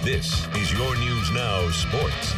This is your News Now Sports.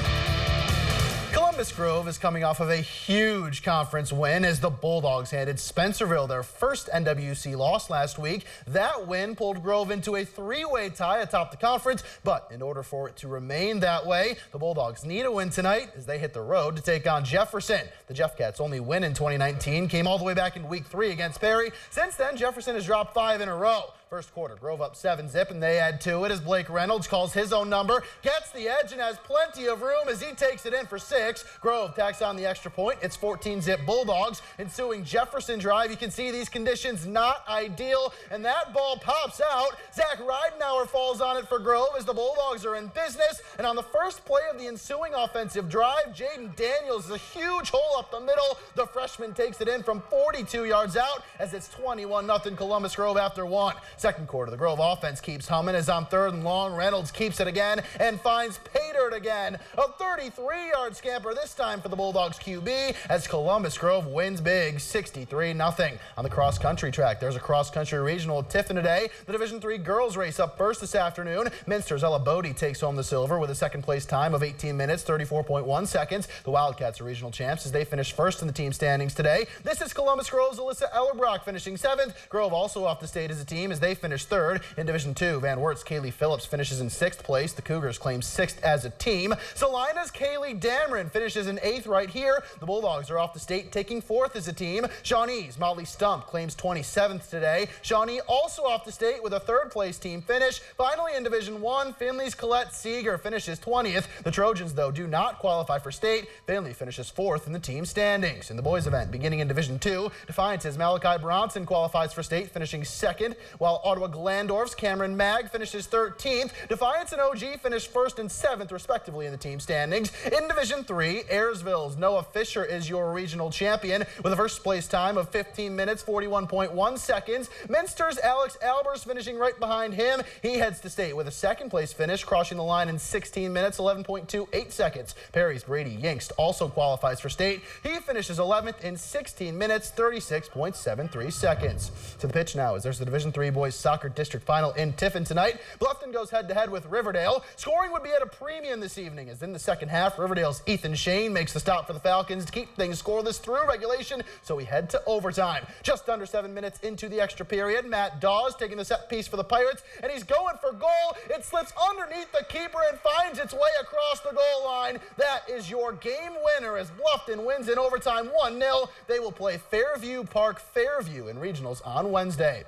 Columbus Grove is coming off of a huge conference win as the Bulldogs handed Spencerville their first NWC loss last week. That win pulled Grove into a three-way tie atop the conference, but in order for it to remain that way, the Bulldogs need a win tonight as they hit the road to take on Jefferson. The Jeff Cats' only win in 2019 came all the way back in Week 3 against Perry. Since then, Jefferson has dropped 5 in a row. First quarter, Grove up 7-zip, and they add to it as Blake Reynolds calls his own number, gets the edge, and has plenty of room as he takes it in for 6. Grove tacks on the extra point. It's 14-zip Bulldogs. Ensuing Jefferson drive, you can see these conditions not ideal, and that ball pops out. Zach Ridenauer falls on it for Grove as the Bulldogs are in business, and on the first play of the ensuing offensive drive, Jaden Daniels is a huge hole up the middle. The freshman takes it in from 42 yards out as it's 21-0 Columbus Grove after 1. Second quarter, the Grove offense keeps humming as on 3rd and long, Reynolds keeps it again and finds Paydirt again. A 33-yard scamper this time for the Bulldogs QB as Columbus Grove wins big, 63-0. On the cross-country track, there's a cross-country regional at Tiffin today. The Division III girls race up first this afternoon. Minster's Ella Bodie takes home the silver with a second-place time of 18 minutes, 34.1 seconds. The Wildcats are regional champs as they finish first in the team standings today. This is Columbus Grove's Alyssa Ellerbrock finishing 7th. Grove also off the state as a team as they finish 3rd. In Division II, Van Wert's Kaylee Phillips finishes in 6th place. The Cougars claim 6th as a team. Salina's Kaylee Dameron finishes in 8th right here. The Bulldogs are off the state, taking 4th as a team. Shawnee's Molly Stump claims 27th today. Shawnee also off the state with a 3rd place team finish. Finally, in Division I, Finley's Colette Seeger finishes 20th. The Trojans, though, do not qualify for state. Finley finishes 4th in the team standings. In the boys event, beginning in Division II, Defiance's Malachi Bronson qualifies for state, finishing 2nd, while Ottawa Glandorf's Cameron Mag finishes 13th. Defiance and OG finish 1st and 7th, respectively, in the team standings. In Division III, Ayersville's Noah Fisher is your regional champion with a first place time of 15 minutes, 41.1 seconds. Minster's Alex Albers finishing right behind him. He heads to state with a second place finish, crossing the line in 16 minutes, 11.28 seconds. Perry's Brady Yingst also qualifies for state. He finishes 11th in 16 minutes, 36.73 seconds. To the pitch now as there's the Division III boys soccer district final in Tiffin tonight. Bluffton goes head-to-head with Riverdale. Scoring would be at a premium this evening as in the second half, Riverdale's Ethan Shane makes the stop for the Falcons to keep things scoreless through regulation, so we head to overtime. Just under 7 minutes into the extra period, Matt Dawes taking the set piece for the Pirates, and he's going for goal. It slips underneath the keeper and finds its way across the goal line. That is your game winner as Bluffton wins in overtime 1-0. They will play Fairview Park Fairview in regionals on Wednesday.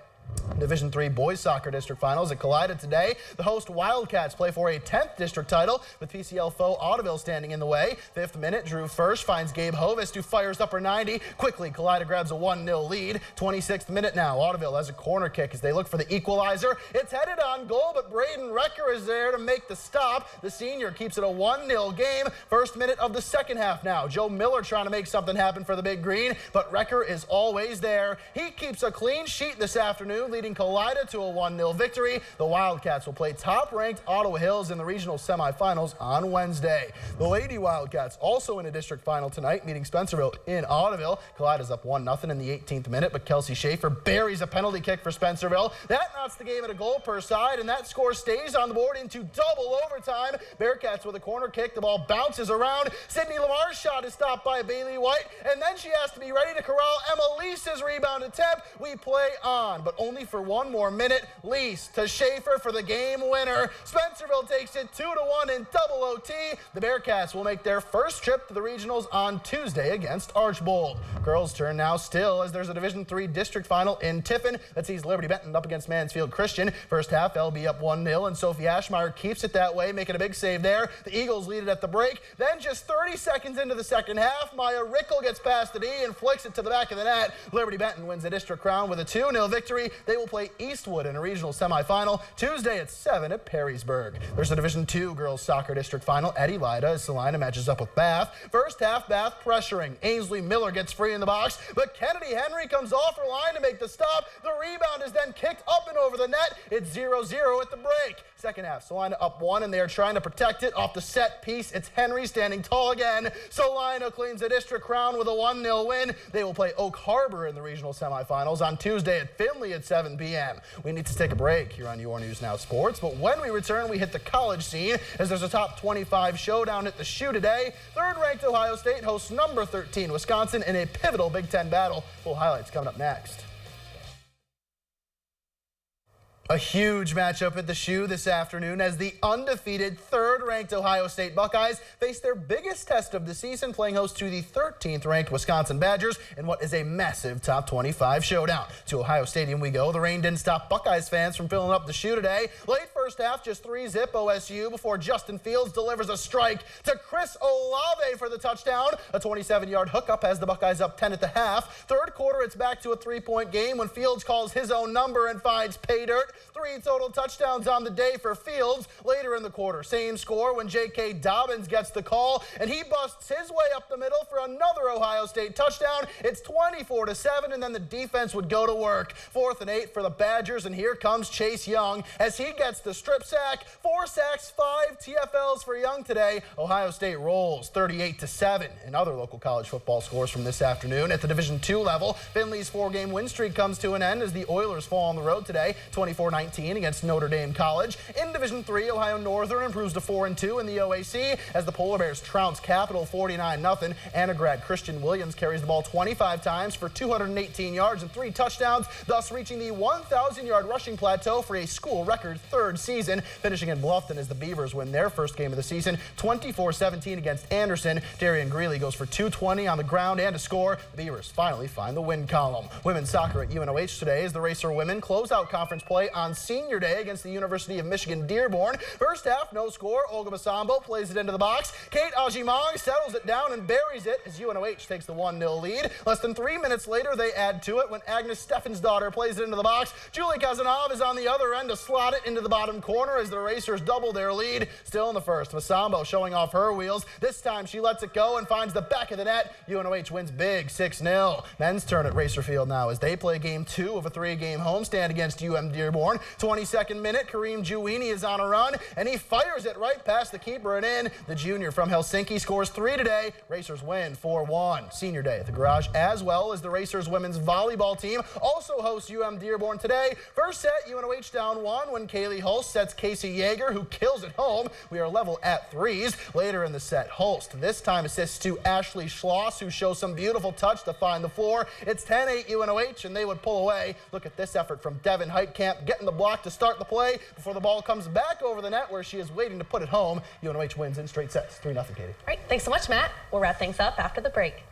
Division III boys soccer district finals at Kalida today. The host Wildcats play for a 10th district title with PCL foe Ottoville standing in the way. 5th minute, Drew First finds Gabe Hovest who fires upper 90. Quickly, Kalida grabs a 1-0 lead. 26th minute now, Ottoville has a corner kick as they look for the equalizer. It's headed on goal, but Braden Recker is there to make the stop. The senior keeps it a 1-0 game. First minute of the second half now. Joe Miller trying to make something happen for the Big Green, but Recker is always there. He keeps a clean sheet this afternoon, leading Kalida to a 1-0 victory. The Wildcats will play top-ranked Ottawa Hills in the regional semifinals on Wednesday. The Lady Wildcats also in a district final tonight, meeting Spencerville in Ottoville. Kalida's up 1-0 in the 18th minute, but Kelsey Schaefer buries a penalty kick for Spencerville. That knocks the game at a goal per side, and that score stays on the board into double overtime. Bearcats with a corner kick. The ball bounces around. Sydney Lamar's shot is stopped by Bailey White, and then she has to be ready to corral Emma Leese's rebound attempt. We play on, but only for one more minute. Lease to Schaefer for the game winner. Spencerville takes it 2-1 in double OT. The Bearcats will make their first trip to the regionals on Tuesday against Archbold. Girls' turn now still as there's a Division III district final in Tiffin that sees Liberty Benton up against Mansfield Christian. First half, LB up 1-0, and Sophie Ashmeyer keeps it that way, making a big save there. The Eagles lead it at the break. Then just 30 seconds into the second half, Maya Rickle gets past the D and flicks it to the back of the net. Liberty Benton wins the district crown with a 2-0 victory. They will play Eastwood in a regional semifinal Tuesday at 7 at Perrysburg. There's a Division II girls soccer district final at Elida as Salina matches up with Bath. First half, Bath pressuring. Ainsley Miller gets free in the box, but Kennedy Henry comes off her line to make the stop. The rebound is then kicked up and over the net. It's 0-0 at the break. Second half, Salina up 1, and they are trying to protect it off the set piece. It's Henry standing tall again. Salina claims the district crown with a 1-0 win. They will play Oak Harbor in the regional semifinals on Tuesday at Finley at 7:30. 7 p.m. We need to take a break here on Your News Now Sports, but when we return, we hit the college scene as there's a top 25 showdown at the Shoe today. Third-ranked Ohio State hosts number 13 Wisconsin in a pivotal Big Ten battle. Full highlights coming up next. A huge matchup at the Shoe this afternoon as the undefeated third-ranked Ohio State Buckeyes face their biggest test of the season, playing host to the 13th-ranked Wisconsin Badgers in what is a massive top 25 showdown. To Ohio Stadium we go. The rain didn't stop Buckeyes fans from filling up the Shoe today. Late first half, just 3-zip OSU before Justin Fields delivers a strike to Chris Olave for the touchdown. A 27-yard hookup has the Buckeyes up 10 at the half. Third quarter, it's back to a 3-point game when Fields calls his own number and finds pay dirt. 3 total touchdowns on the day for Fields. Later in the quarter, same score when J.K. Dobbins gets the call, and he busts his way up the middle for another Ohio State touchdown. It's 24-7, and then the defense would go to work. 4th and 8 for the Badgers, and here comes Chase Young as he gets the strip sack. 4 sacks, 5 TFLs for Young today. Ohio State rolls 38-7. And other local college football scores from this afternoon at the Division II level. Finley's 4-game win streak comes to an end as the Oilers fall on the road today, 24-19 against Notre Dame College. In Division III, Ohio Northern improves to 4-2 in the OAC as the Polar Bears trounce Capital 49-0. Annograd Christian Williams carries the ball 25 times for 218 yards and 3 touchdowns, thus reaching the 1,000-yard rushing plateau for a school record 3rd season. Finishing in Bluffton as the Beavers win their first game of the season, 24-17 against Anderson. Darian Greeley goes for 220 on the ground and a score. The Beavers finally find the win column. Women's soccer at UNOH today as the Racer women close out conference play on Senior Day against the University of Michigan Dearborn. First half, no score. Olga Masambo plays it into the box. Kate Ajimong settles it down and buries it as UNOH takes the 1-0 lead. Less than 3 minutes later, they add to it when Agnes Steffensdottir plays it into the box. Julie Kazanov is on the other end to slot it into the bottom corner as the Racers double their lead. Still in the first, Masambo showing off her wheels. This time she lets it go and finds the back of the net. UNOH wins big 6-0. Men's turn at Racer Field now as they play game 2 of a 3-game homestand against UM Dearborn. 22nd minute, Kareem Juwini is on a run, and he fires it right past the keeper and in. The junior from Helsinki scores 3 today. Racers win 4-1. Senior Day at the Garage, as well as the Racers women's volleyball team also hosts UM Dearborn today. First set, UNOH down 1 when Kaylee Hulst sets Casey Yeager, who kills it home. We are level at 3s. Later in the set, Hulst this time assists to Ashley Schloss, who shows some beautiful touch to find the floor. It's 10-8 UNOH, and they would pull away. Look at this effort from Devin Heitkamp, getting the block to start the play before the ball comes back over the net where she is waiting to put it home. UNOH wins in straight sets, 3-0, Katie. All right, thanks so much, Matt. We'll wrap things up after the break.